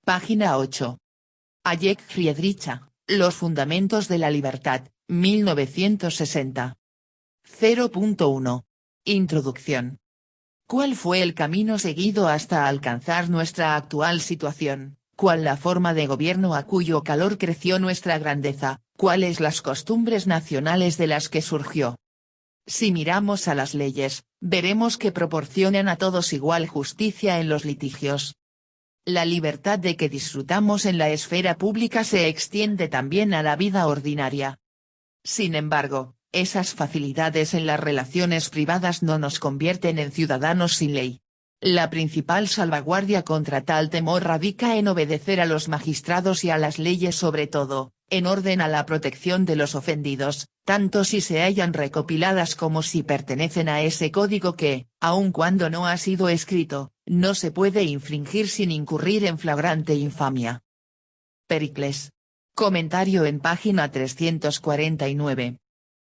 Página 8. Hayek Friedricha, Los fundamentos de la libertad, 1960. 0.1. Introducción. ¿Cuál fue el camino seguido hasta alcanzar nuestra actual situación? ¿Cuál la forma de gobierno a cuyo calor creció nuestra grandeza? ¿Cuáles las costumbres nacionales de las que surgió? Si miramos a las leyes, veremos que proporcionan a todos igual justicia en los litigios. La libertad de que disfrutamos en la esfera pública se extiende también a la vida ordinaria. Sin embargo, esas facilidades en las relaciones privadas no nos convierten en ciudadanos sin ley. La principal salvaguardia contra tal temor radica en obedecer a los magistrados y a las leyes, sobre todo, en orden a la protección de los ofendidos, tanto si se hallan recopiladas como si pertenecen a ese código que, aun cuando no ha sido escrito, no se puede infringir sin incurrir en flagrante infamia. Pericles. Comentario en página 349.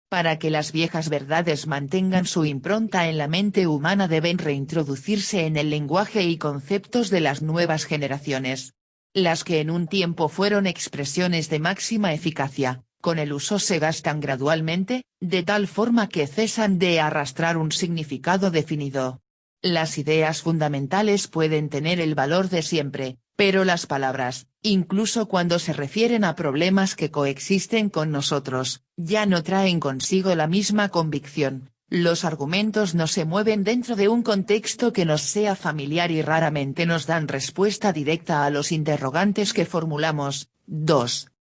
Para que las viejas verdades mantengan su impronta en la mente humana deben reintroducirse en el lenguaje y conceptos de las nuevas generaciones. Las que en un tiempo fueron expresiones de máxima eficacia, con el uso se gastan gradualmente, de tal forma que cesan de arrastrar un significado definido. Las ideas fundamentales pueden tener el valor de siempre, pero las palabras, incluso cuando se refieren a problemas que coexisten con nosotros, ya no traen consigo la misma convicción. Los argumentos no se mueven dentro de un contexto que nos sea familiar y raramente nos dan respuesta directa a los interrogantes que formulamos. 2.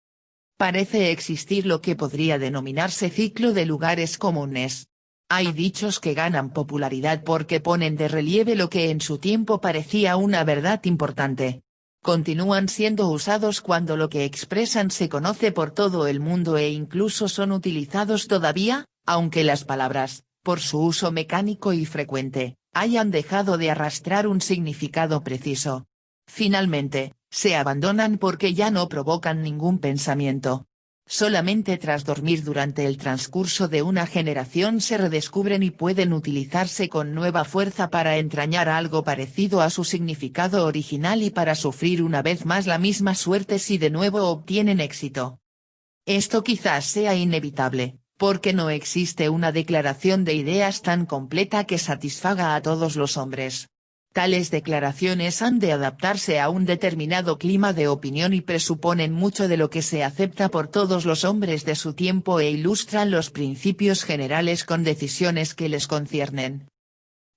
Parece existir lo que podría denominarse ciclo de lugares comunes. Hay dichos que ganan popularidad porque ponen de relieve lo que en su tiempo parecía una verdad importante. Continúan siendo usados cuando lo que expresan se conoce por todo el mundo e incluso son utilizados todavía, aunque las palabras, por su uso mecánico y frecuente, hayan dejado de arrastrar un significado preciso. Finalmente, se abandonan porque ya no provocan ningún pensamiento. Solamente tras dormir durante el transcurso de una generación se redescubren y pueden utilizarse con nueva fuerza para entrañar algo parecido a su significado original y para sufrir una vez más la misma suerte si de nuevo obtienen éxito. Esto quizás sea inevitable, porque no existe una declaración de ideas tan completa que satisfaga a todos los hombres. Tales declaraciones han de adaptarse a un determinado clima de opinión y presuponen mucho de lo que se acepta por todos los hombres de su tiempo e ilustran los principios generales con decisiones que les conciernen.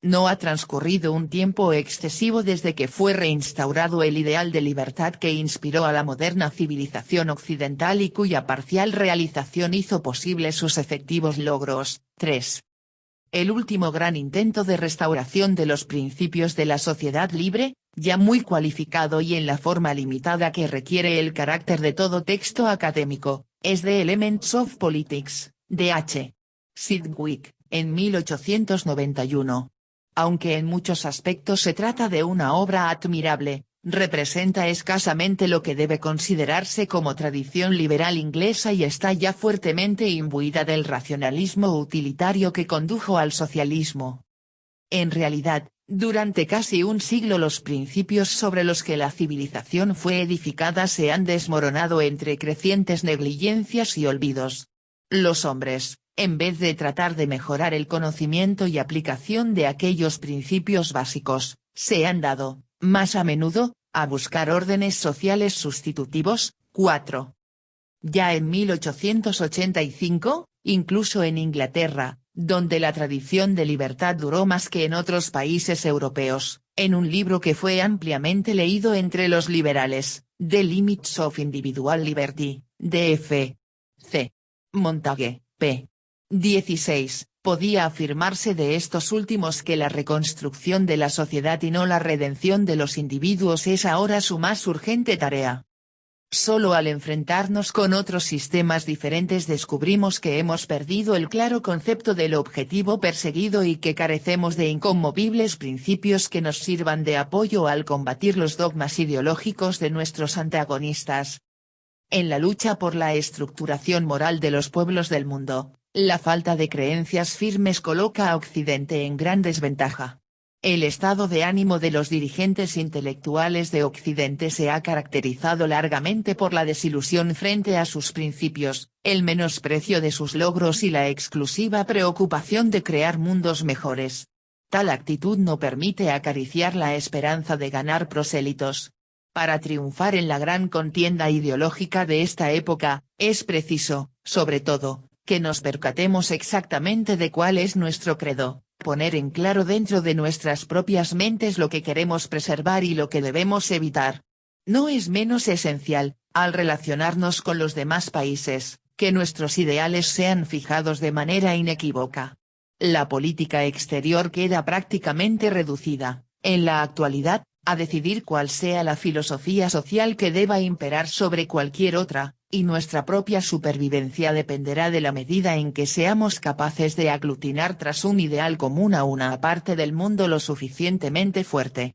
No ha transcurrido un tiempo excesivo desde que fue reinstaurado el ideal de libertad que inspiró a la moderna civilización occidental y cuya parcial realización hizo posible sus efectivos logros. 3. El último gran intento de restauración de los principios de la sociedad libre, ya muy cualificado y en la forma limitada que requiere el carácter de todo texto académico, es The Elements of Politics, de H. Sidgwick, en 1891. Aunque en muchos aspectos se trata de una obra admirable, representa escasamente lo que debe considerarse como tradición liberal inglesa y está ya fuertemente imbuida del racionalismo utilitario que condujo al socialismo. En realidad, durante casi un siglo los principios sobre los que la civilización fue edificada se han desmoronado entre crecientes negligencias y olvidos. Los hombres, en vez de tratar de mejorar el conocimiento y aplicación de aquellos principios básicos, se han dado, más a menudo, a buscar órdenes sociales sustitutivos. 4. Ya en 1885, incluso en Inglaterra, donde la tradición de libertad duró más que en otros países europeos, en un libro que fue ampliamente leído entre los liberales, The Limits of Individual Liberty, de F. C. Montague, p. 16, podía afirmarse de estos últimos que la reconstrucción de la sociedad y no la redención de los individuos es ahora su más urgente tarea. Solo al enfrentarnos con otros sistemas diferentes descubrimos que hemos perdido el claro concepto del objetivo perseguido y que carecemos de inconmovibles principios que nos sirvan de apoyo al combatir los dogmas ideológicos de nuestros antagonistas. En la lucha por la estructuración moral de los pueblos del mundo, la falta de creencias firmes coloca a Occidente en gran desventaja. El estado de ánimo de los dirigentes intelectuales de Occidente se ha caracterizado largamente por la desilusión frente a sus principios, el menosprecio de sus logros y la exclusiva preocupación de crear mundos mejores. Tal actitud no permite acariciar la esperanza de ganar prosélitos. Para triunfar en la gran contienda ideológica de esta época, es preciso, sobre todo, que nos percatemos exactamente de cuál es nuestro credo, poner en claro dentro de nuestras propias mentes lo que queremos preservar y lo que debemos evitar. No es menos esencial, al relacionarnos con los demás países, que nuestros ideales sean fijados de manera inequívoca. La política exterior queda prácticamente reducida, en la actualidad, a decidir cuál sea la filosofía social que deba imperar sobre cualquier otra, y nuestra propia supervivencia dependerá de la medida en que seamos capaces de aglutinar tras un ideal común a una parte del mundo lo suficientemente fuerte.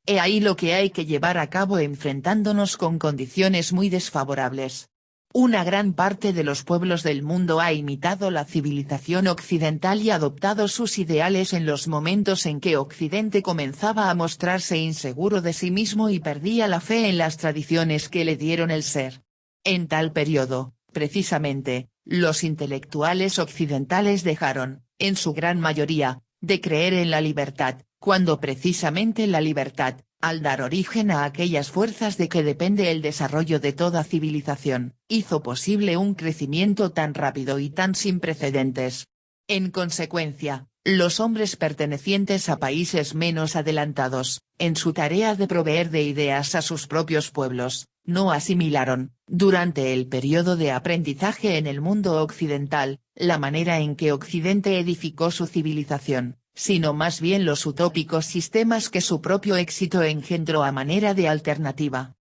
He ahí lo que hay que llevar a cabo enfrentándonos con condiciones muy desfavorables. Una gran parte de los pueblos del mundo ha imitado la civilización occidental y adoptado sus ideales en los momentos en que Occidente comenzaba a mostrarse inseguro de sí mismo y perdía la fe en las tradiciones que le dieron el ser. En tal periodo, precisamente, los intelectuales occidentales dejaron, en su gran mayoría, de creer en la libertad, cuando precisamente la libertad, al dar origen a aquellas fuerzas de que depende el desarrollo de toda civilización, hizo posible un crecimiento tan rápido y tan sin precedentes. En consecuencia, los hombres pertenecientes a países menos adelantados, en su tarea de proveer de ideas a sus propios pueblos, no asimilaron, durante el periodo de aprendizaje en el mundo occidental, la manera en que Occidente edificó su civilización, sino más bien los utópicos sistemas que su propio éxito engendró a manera de alternativa.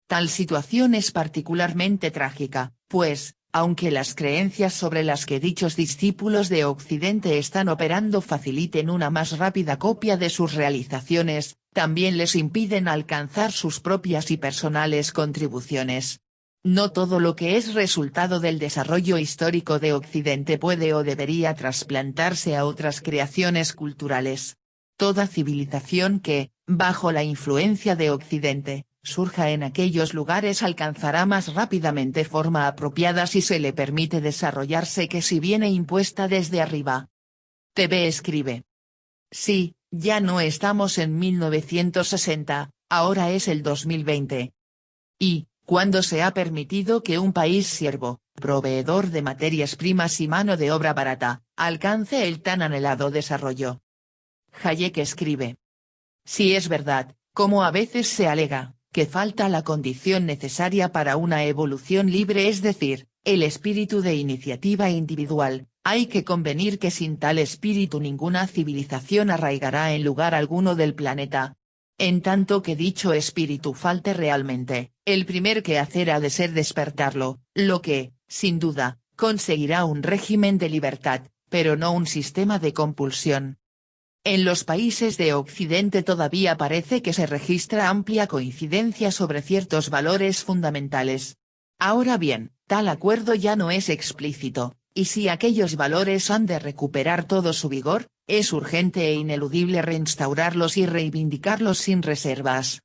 Tal situación es particularmente trágica, pues, aunque las creencias sobre las que dichos discípulos de Occidente están operando faciliten una más rápida copia de sus realizaciones, también les impiden alcanzar sus propias y personales contribuciones. No todo lo que es resultado del desarrollo histórico de Occidente puede o debería trasplantarse a otras creaciones culturales. Toda civilización que, bajo la influencia de Occidente, surja en aquellos lugares alcanzará más rápidamente forma apropiada si se le permite desarrollarse que si viene impuesta desde arriba. TV escribe. Sí, ya no estamos en 1960, ahora es el 2020. Y, ¿cuándo se ha permitido que un país siervo, proveedor de materias primas y mano de obra barata, alcance el tan anhelado desarrollo? Hayek escribe. Si es verdad, como a veces se alega, que falta la condición necesaria para una evolución libre, es decir, el espíritu de iniciativa individual, hay que convenir que sin tal espíritu ninguna civilización arraigará en lugar alguno del planeta. En tanto que dicho espíritu falte realmente, el primer quehacer ha de ser despertarlo, lo que, sin duda, conseguirá un régimen de libertad, pero no un sistema de compulsión. En los países de Occidente todavía parece que se registra amplia coincidencia sobre ciertos valores fundamentales. Ahora bien, tal acuerdo ya no es explícito, y si aquellos valores han de recuperar todo su vigor, es urgente e ineludible reinstaurarlos y reivindicarlos sin reservas.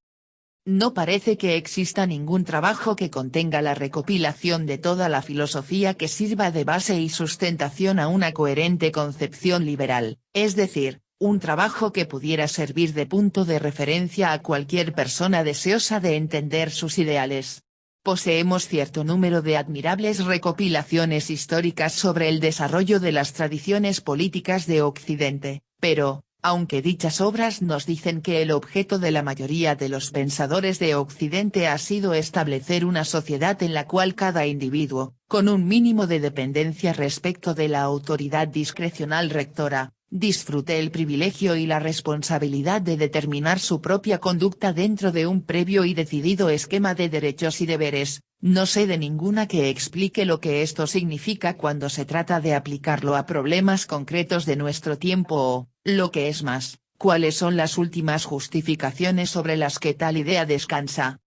No parece que exista ningún trabajo que contenga la recopilación de toda la filosofía que sirva de base y sustentación a una coherente concepción liberal, es decir, un trabajo que pudiera servir de punto de referencia a cualquier persona deseosa de entender sus ideales. Poseemos cierto número de admirables recopilaciones históricas sobre el desarrollo de las tradiciones políticas de Occidente, pero, aunque dichas obras nos dicen que el objeto de la mayoría de los pensadores de Occidente ha sido establecer una sociedad en la cual cada individuo, con un mínimo de dependencia respecto de la autoridad discrecional rectora, disfrute el privilegio y la responsabilidad de determinar su propia conducta dentro de un previo y decidido esquema de derechos y deberes, no sé de ninguna que explique lo que esto significa cuando se trata de aplicarlo a problemas concretos de nuestro tiempo o, lo que es más, cuáles son las últimas justificaciones sobre las que tal idea descansa.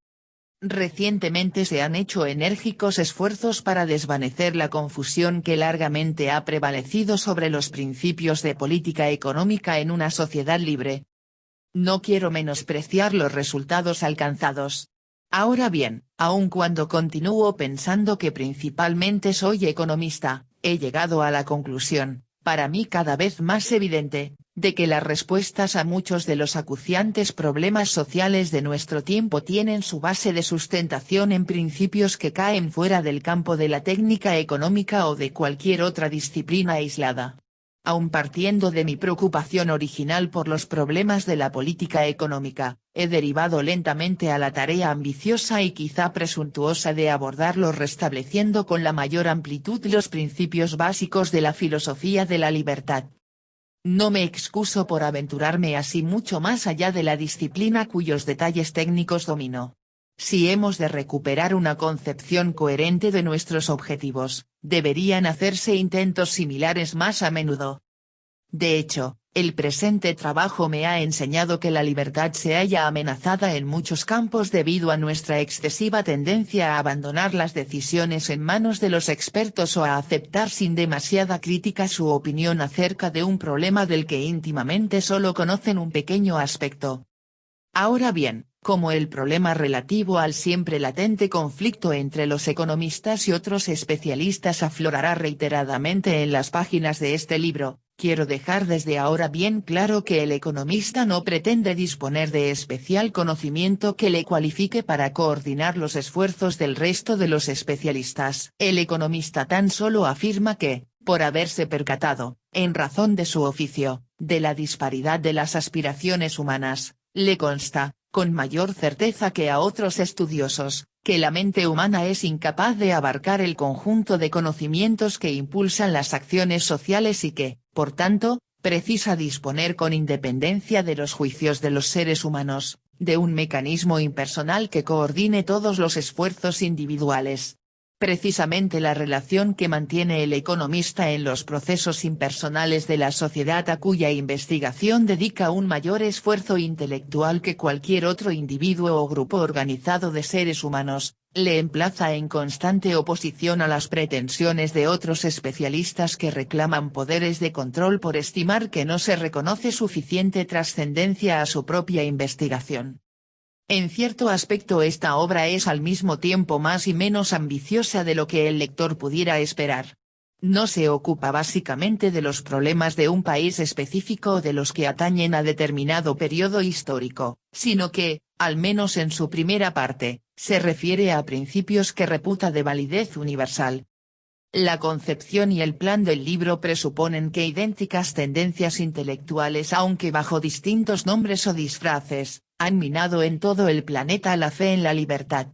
Recientemente se han hecho enérgicos esfuerzos para desvanecer la confusión que largamente ha prevalecido sobre los principios de política económica en una sociedad libre. No quiero menospreciar los resultados alcanzados. Ahora bien, aun cuando continúo pensando que principalmente soy economista, he llegado a la conclusión, para mí cada vez más evidente, de que las respuestas a muchos de los acuciantes problemas sociales de nuestro tiempo tienen su base de sustentación en principios que caen fuera del campo de la técnica económica o de cualquier otra disciplina aislada. Aun partiendo de mi preocupación original por los problemas de la política económica, he derivado lentamente a la tarea ambiciosa y quizá presuntuosa de abordarlos restableciendo con la mayor amplitud los principios básicos de la filosofía de la libertad. No me excuso por aventurarme así mucho más allá de la disciplina cuyos detalles técnicos domino. Si hemos de recuperar una concepción coherente de nuestros objetivos, deberían hacerse intentos similares más a menudo. De hecho, el presente trabajo me ha enseñado que la libertad se halla amenazada en muchos campos debido a nuestra excesiva tendencia a abandonar las decisiones en manos de los expertos o a aceptar sin demasiada crítica su opinión acerca de un problema del que íntimamente solo conocen un pequeño aspecto. Ahora bien, como el problema relativo al siempre latente conflicto entre los economistas y otros especialistas aflorará reiteradamente en las páginas de este libro, quiero dejar desde ahora bien claro que el economista no pretende disponer de especial conocimiento que le cualifique para coordinar los esfuerzos del resto de los especialistas. El economista tan solo afirma que, por haberse percatado, en razón de su oficio, de la disparidad de las aspiraciones humanas, le consta, con mayor certeza que a otros estudiosos, que la mente humana es incapaz de abarcar el conjunto de conocimientos que impulsan las acciones sociales y que, por tanto, precisa disponer con independencia de los juicios de los seres humanos, de un mecanismo impersonal que coordine todos los esfuerzos individuales. Precisamente la relación que mantiene el economista en los procesos impersonales de la sociedad a cuya investigación dedica un mayor esfuerzo intelectual que cualquier otro individuo o grupo organizado de seres humanos, le emplaza en constante oposición a las pretensiones de otros especialistas que reclaman poderes de control por estimar que no se reconoce suficiente trascendencia a su propia investigación. En cierto aspecto esta obra es al mismo tiempo más y menos ambiciosa de lo que el lector pudiera esperar. No se ocupa básicamente de los problemas de un país específico o de los que atañen a determinado periodo histórico, sino que, al menos en su primera parte, se refiere a principios que reputa de validez universal. La concepción y el plan del libro presuponen que idénticas tendencias intelectuales aunque bajo distintos nombres o disfraces, han minado en todo el planeta la fe en la libertad.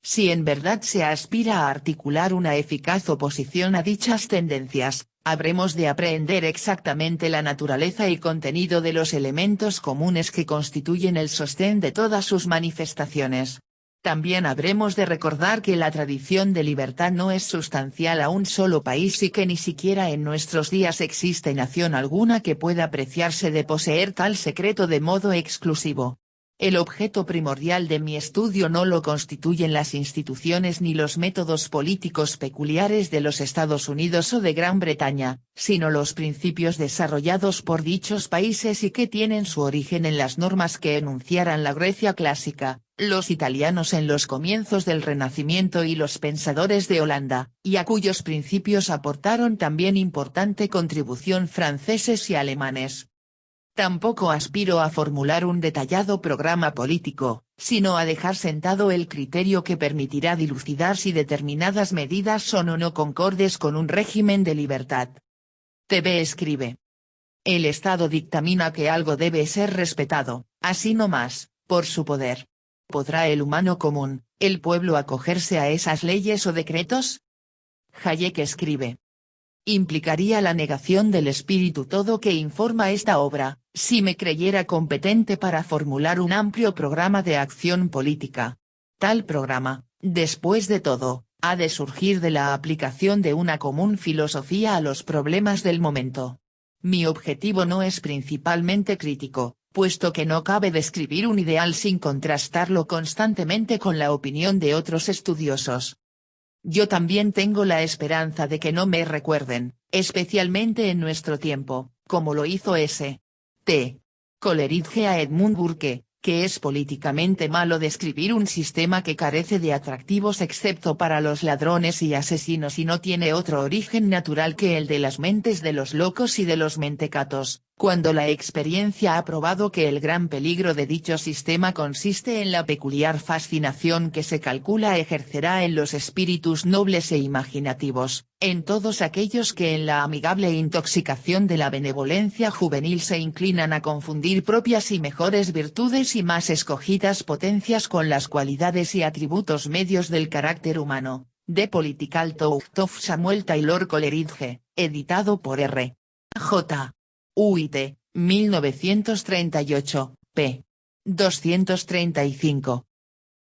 Si en verdad se aspira a articular una eficaz oposición a dichas tendencias, habremos de aprehender exactamente la naturaleza y contenido de los elementos comunes que constituyen el sostén de todas sus manifestaciones. También habremos de recordar que la tradición de libertad no es sustancial a un solo país y que ni siquiera en nuestros días existe nación alguna que pueda apreciarse de poseer tal secreto de modo exclusivo. El objeto primordial de mi estudio no lo constituyen las instituciones ni los métodos políticos peculiares de los Estados Unidos o de Gran Bretaña, sino los principios desarrollados por dichos países y que tienen su origen en las normas que enunciaran la Grecia clásica, los italianos en los comienzos del Renacimiento y los pensadores de Holanda, y a cuyos principios aportaron también importante contribución franceses y alemanes. Tampoco aspiro a formular un detallado programa político, sino a dejar sentado el criterio que permitirá dilucidar si determinadas medidas son o no concordes con un régimen de libertad. TV escribe. El Estado dictamina que algo debe ser respetado, así no más, por su poder. ¿Podrá el humano común, el pueblo acogerse a esas leyes o decretos? Hayek escribe. Implicaría la negación del espíritu todo que informa esta obra, si me creyera competente para formular un amplio programa de acción política. Tal programa, después de todo, ha de surgir de la aplicación de una común filosofía a los problemas del momento. Mi objetivo no es principalmente crítico, puesto que no cabe describir un ideal sin contrastarlo constantemente con la opinión de otros estudiosos. Yo también tengo la esperanza de que no me recuerden, especialmente en nuestro tiempo, como lo hizo S.T. Coleridge a Edmund Burke, que es políticamente malo describir un sistema que carece de atractivos excepto para los ladrones y asesinos y no tiene otro origen natural que el de las mentes de los locos y de los mentecatos, cuando la experiencia ha probado que el gran peligro de dicho sistema consiste en la peculiar fascinación que se calcula ejercerá en los espíritus nobles e imaginativos, en todos aquellos que en la amigable intoxicación de la benevolencia juvenil se inclinan a confundir propias y mejores virtudes y más escogidas potencias con las cualidades y atributos medios del carácter humano. The Political Thought of Samuel Taylor Coleridge, editado por R. J. White, 1938, p. 235.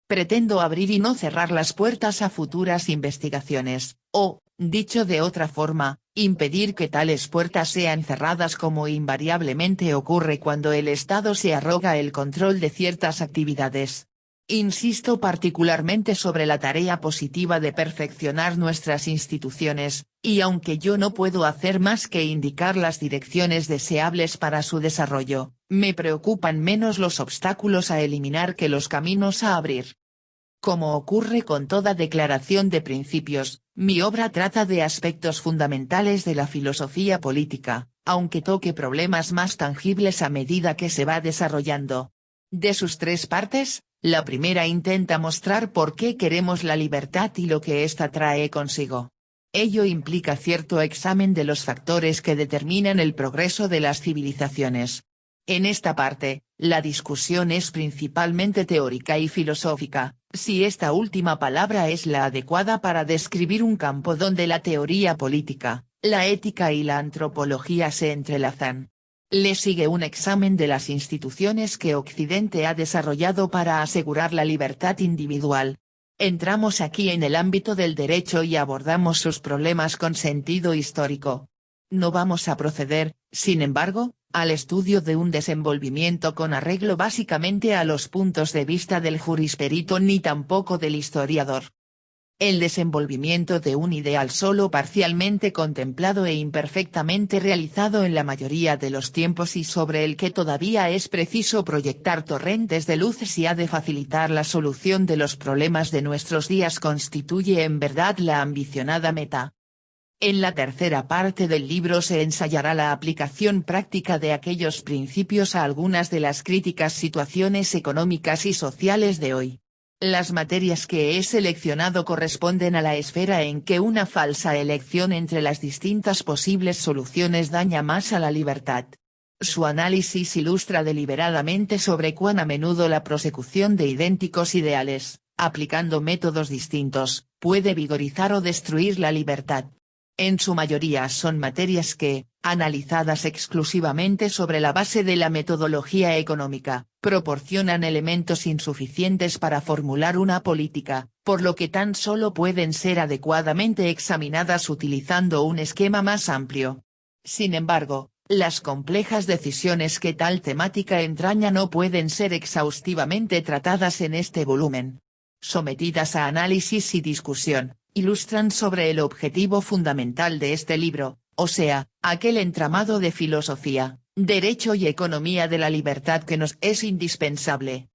Pretendo abrir y no cerrar las puertas a futuras investigaciones, o, dicho de otra forma, impedir que tales puertas sean cerradas como invariablemente ocurre cuando el Estado se arroga el control de ciertas actividades. Insisto particularmente sobre la tarea positiva de perfeccionar nuestras instituciones, y aunque yo no puedo hacer más que indicar las direcciones deseables para su desarrollo, me preocupan menos los obstáculos a eliminar que los caminos a abrir. Como ocurre con toda declaración de principios, mi obra trata de aspectos fundamentales de la filosofía política, aunque toque problemas más tangibles a medida que se va desarrollando. De sus tres partes, la primera intenta mostrar por qué queremos la libertad y lo que ésta trae consigo. Ello implica cierto examen de los factores que determinan el progreso de las civilizaciones. En esta parte, la discusión es principalmente teórica y filosófica, si esta última palabra es la adecuada para describir un campo donde la teoría política, la ética y la antropología se entrelazan. Le sigue un examen de las instituciones que Occidente ha desarrollado para asegurar la libertad individual. Entramos aquí en el ámbito del derecho y abordamos sus problemas con sentido histórico. No vamos a proceder, sin embargo, al estudio de un desenvolvimiento con arreglo básicamente a los puntos de vista del jurisperito ni tampoco del historiador. El desenvolvimiento de un ideal solo parcialmente contemplado e imperfectamente realizado en la mayoría de los tiempos y sobre el que todavía es preciso proyectar torrentes de luz si ha de facilitar la solución de los problemas de nuestros días constituye en verdad la ambicionada meta. En la tercera parte del libro se ensayará la aplicación práctica de aquellos principios a algunas de las críticas situaciones económicas y sociales de hoy. Las materias que he seleccionado corresponden a la esfera en que una falsa elección entre las distintas posibles soluciones daña más a la libertad. Su análisis ilustra deliberadamente sobre cuán a menudo la prosecución de idénticos ideales, aplicando métodos distintos, puede vigorizar o destruir la libertad. En su mayoría son materias que, analizadas exclusivamente sobre la base de la metodología económica, proporcionan elementos insuficientes para formular una política, por lo que tan solo pueden ser adecuadamente examinadas utilizando un esquema más amplio. Sin embargo, las complejas decisiones que tal temática entraña no pueden ser exhaustivamente tratadas en este volumen. Sometidas a análisis y discusión, ilustran sobre el objetivo fundamental de este libro, o sea, aquel entramado de filosofía, derecho y economía de la libertad que nos es indispensable.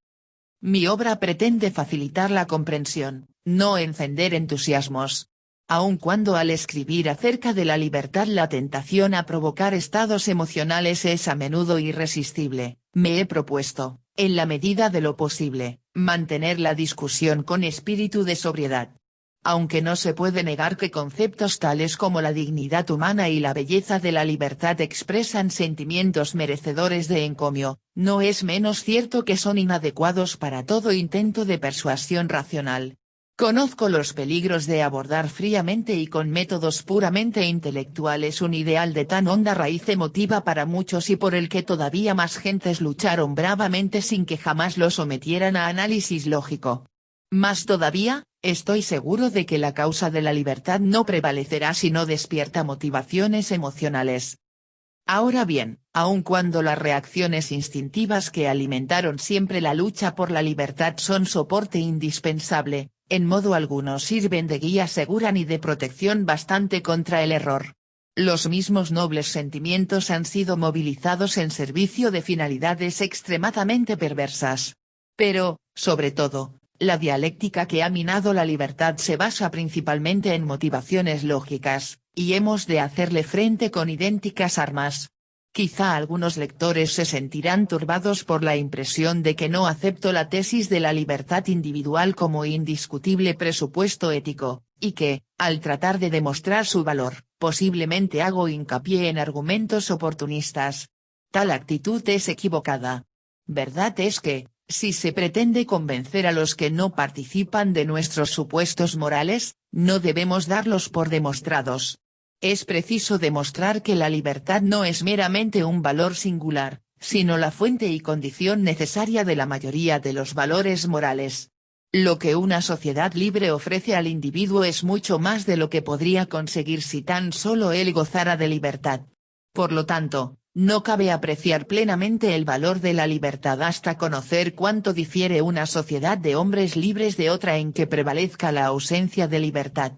Mi obra pretende facilitar la comprensión, no encender entusiasmos. Aun cuando al escribir acerca de la libertad la tentación a provocar estados emocionales es a menudo irresistible, me he propuesto, en la medida de lo posible, mantener la discusión con espíritu de sobriedad. Aunque no se puede negar que conceptos tales como la dignidad humana y la belleza de la libertad expresan sentimientos merecedores de encomio, no es menos cierto que son inadecuados para todo intento de persuasión racional. Conozco los peligros de abordar fríamente y con métodos puramente intelectuales un ideal de tan honda raíz emotiva para muchos y por el que todavía más gentes lucharon bravamente sin que jamás lo sometieran a análisis lógico. Más todavía, estoy seguro de que la causa de la libertad no prevalecerá si no despierta motivaciones emocionales. Ahora bien, aun cuando las reacciones instintivas que alimentaron siempre la lucha por la libertad son soporte indispensable, en modo alguno sirven de guía segura ni de protección bastante contra el error. Los mismos nobles sentimientos han sido movilizados en servicio de finalidades extremadamente perversas. Pero, sobre todo, la dialéctica que ha minado la libertad se basa principalmente en motivaciones lógicas, y hemos de hacerle frente con idénticas armas. Quizá algunos lectores se sentirán turbados por la impresión de que no acepto la tesis de la libertad individual como indiscutible presupuesto ético, y que, al tratar de demostrar su valor, posiblemente hago hincapié en argumentos oportunistas. Tal actitud es equivocada. Verdad es que, si se pretende convencer a los que no participan de nuestros supuestos morales, no debemos darlos por demostrados. Es preciso demostrar que la libertad no es meramente un valor singular, sino la fuente y condición necesaria de la mayoría de los valores morales. Lo que una sociedad libre ofrece al individuo es mucho más de lo que podría conseguir si tan solo él gozara de libertad. Por lo tanto, no cabe apreciar plenamente el valor de la libertad hasta conocer cuánto difiere una sociedad de hombres libres de otra en que prevalezca la ausencia de libertad.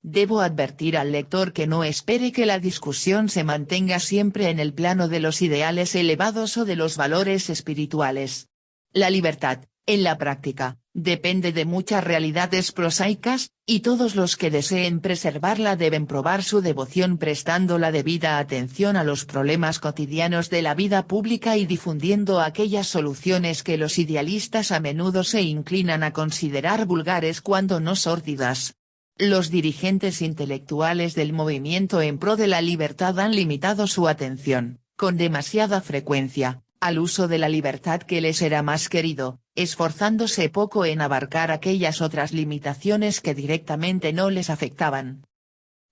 Debo advertir al lector que no espere que la discusión se mantenga siempre en el plano de los ideales elevados o de los valores espirituales. La libertad, en la práctica, depende de muchas realidades prosaicas, y todos los que deseen preservarla deben probar su devoción prestando la debida atención a los problemas cotidianos de la vida pública y difundiendo aquellas soluciones que los idealistas a menudo se inclinan a considerar vulgares cuando no sórdidas. Los dirigentes intelectuales del movimiento en pro de la libertad han limitado su atención, con demasiada frecuencia, al uso de la libertad que les era más querido, esforzándose poco en abarcar aquellas otras limitaciones que directamente no les afectaban.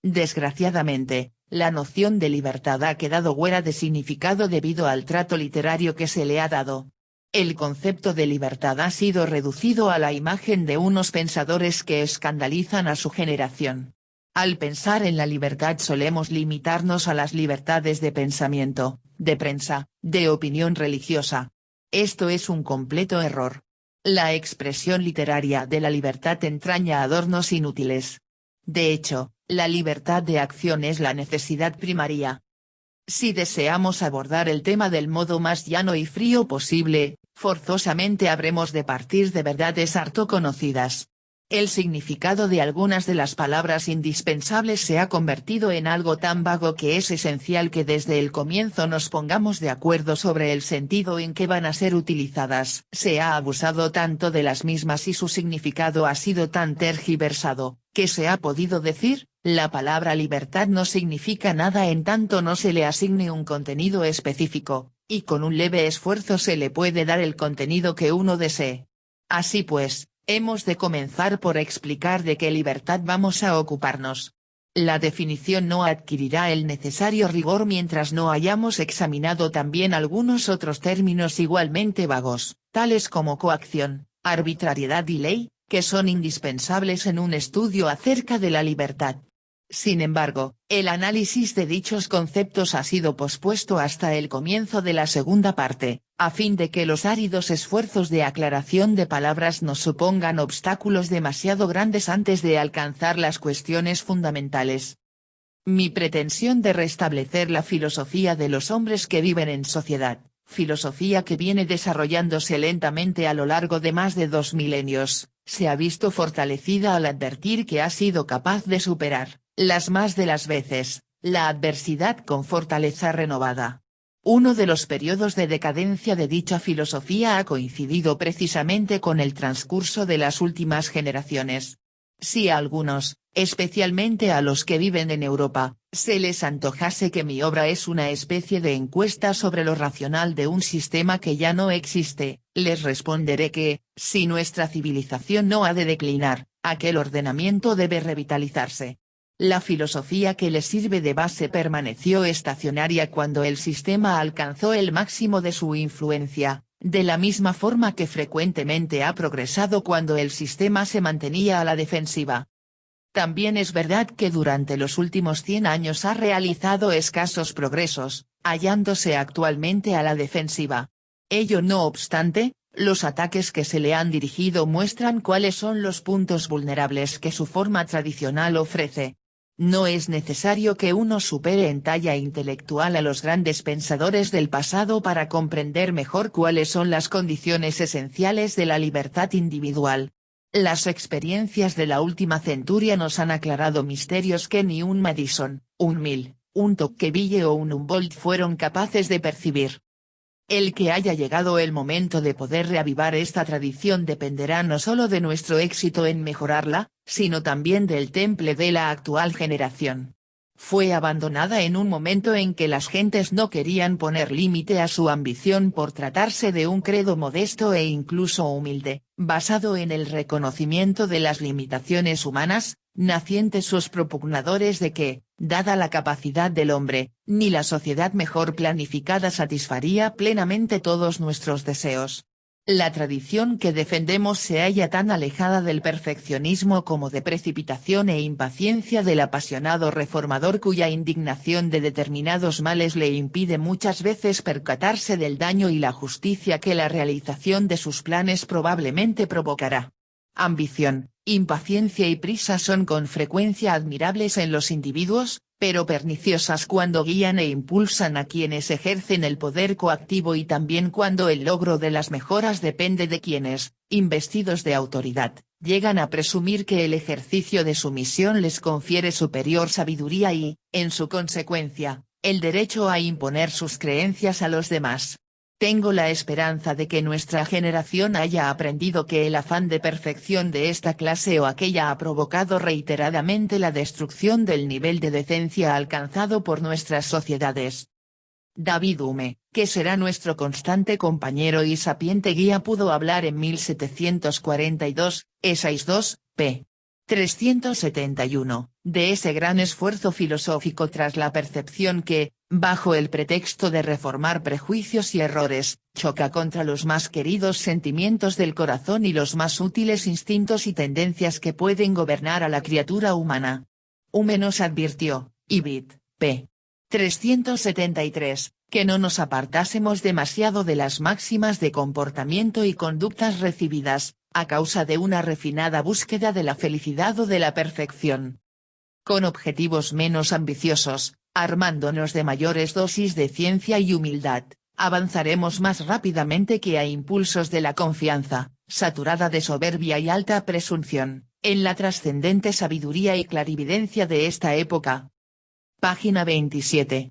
Desgraciadamente, la noción de libertad ha quedado huera de significado debido al trato literario que se le ha dado. El concepto de libertad ha sido reducido a la imagen de unos pensadores que escandalizan a su generación. Al pensar en la libertad solemos limitarnos a las libertades de pensamiento, de prensa, de opinión religiosa. Esto es un completo error. La expresión literaria de la libertad entraña adornos inútiles. De hecho, la libertad de acción es la necesidad primaria. Si deseamos abordar el tema del modo más llano y frío posible, forzosamente habremos de partir de verdades harto conocidas. El significado de algunas de las palabras indispensables se ha convertido en algo tan vago que es esencial que desde el comienzo nos pongamos de acuerdo sobre el sentido en que van a ser utilizadas. Se ha abusado tanto de las mismas y su significado ha sido tan tergiversado, que se ha podido decir, la palabra libertad no significa nada en tanto no se le asigne un contenido específico, y con un leve esfuerzo se le puede dar el contenido que uno desee. Así pues, hemos de comenzar por explicar de qué libertad vamos a ocuparnos. La definición no adquirirá el necesario rigor mientras no hayamos examinado también algunos otros términos igualmente vagos, tales como coacción, arbitrariedad y ley, que son indispensables en un estudio acerca de la libertad. Sin embargo, el análisis de dichos conceptos ha sido pospuesto hasta el comienzo de la segunda parte, a fin de que los áridos esfuerzos de aclaración de palabras no supongan obstáculos demasiado grandes antes de alcanzar las cuestiones fundamentales. Mi pretensión de restablecer la filosofía de los hombres que viven en sociedad, filosofía que viene desarrollándose lentamente a lo largo de más de 2 milenios, se ha visto fortalecida al advertir que ha sido capaz de superar, las más de las veces, la adversidad con fortaleza renovada. Uno de los periodos de decadencia de dicha filosofía ha coincidido precisamente con el transcurso de las últimas generaciones. Si a algunos, especialmente a los que viven en Europa, se les antojase que mi obra es una especie de encuesta sobre lo racional de un sistema que ya no existe, les responderé que, si nuestra civilización no ha de declinar, aquel ordenamiento debe revitalizarse. La filosofía que le sirve de base permaneció estacionaria cuando el sistema alcanzó el máximo de su influencia, de la misma forma que frecuentemente ha progresado cuando el sistema se mantenía a la defensiva. También es verdad que durante los últimos 100 años ha realizado escasos progresos, hallándose actualmente a la defensiva. Ello no obstante, los ataques que se le han dirigido muestran cuáles son los puntos vulnerables que su forma tradicional ofrece. No es necesario que uno supere en talla intelectual a los grandes pensadores del pasado para comprender mejor cuáles son las condiciones esenciales de la libertad individual. Las experiencias de la última centuria nos han aclarado misterios que ni un Madison, un Mill, un Tocqueville o un Humboldt fueron capaces de percibir. El que haya llegado el momento de poder reavivar esta tradición dependerá no solo de nuestro éxito en mejorarla, sino también del temple de la actual generación. Fue abandonada en un momento en que las gentes no querían poner límite a su ambición por tratarse de un credo modesto e incluso humilde, basado en el reconocimiento de las limitaciones humanas, nacientes sus propugnadores de que, dada la capacidad del hombre, ni la sociedad mejor planificada satisfaría plenamente todos nuestros deseos. La tradición que defendemos se halla tan alejada del perfeccionismo como de precipitación e impaciencia del apasionado reformador cuya indignación de determinados males le impide muchas veces percatarse del daño y la justicia que la realización de sus planes probablemente provocará. Ambición, impaciencia y prisa son con frecuencia admirables en los individuos, pero perniciosas cuando guían e impulsan a quienes ejercen el poder coactivo y también cuando el logro de las mejoras depende de quienes, investidos de autoridad, llegan a presumir que el ejercicio de su misión les confiere superior sabiduría y, en su consecuencia, el derecho a imponer sus creencias a los demás. Tengo la esperanza de que nuestra generación haya aprendido que el afán de perfección de esta clase o aquella ha provocado reiteradamente la destrucción del nivel de decencia alcanzado por nuestras sociedades. David Hume, que será nuestro constante compañero y sapiente guía, pudo hablar en 1742, E62, p. 371, de ese gran esfuerzo filosófico tras la percepción que, bajo el pretexto de reformar prejuicios y errores, choca contra los más queridos sentimientos del corazón y los más útiles instintos y tendencias que pueden gobernar a la criatura humana. Hume nos advirtió, Ibid. p. 373, que no nos apartásemos demasiado de las máximas de comportamiento y conductas recibidas, a causa de una refinada búsqueda de la felicidad o de la perfección. Con objetivos menos ambiciosos, armándonos de mayores dosis de ciencia y humildad, avanzaremos más rápidamente que a impulsos de la confianza, saturada de soberbia y alta presunción, en la trascendente sabiduría y clarividencia de esta época. Página 27.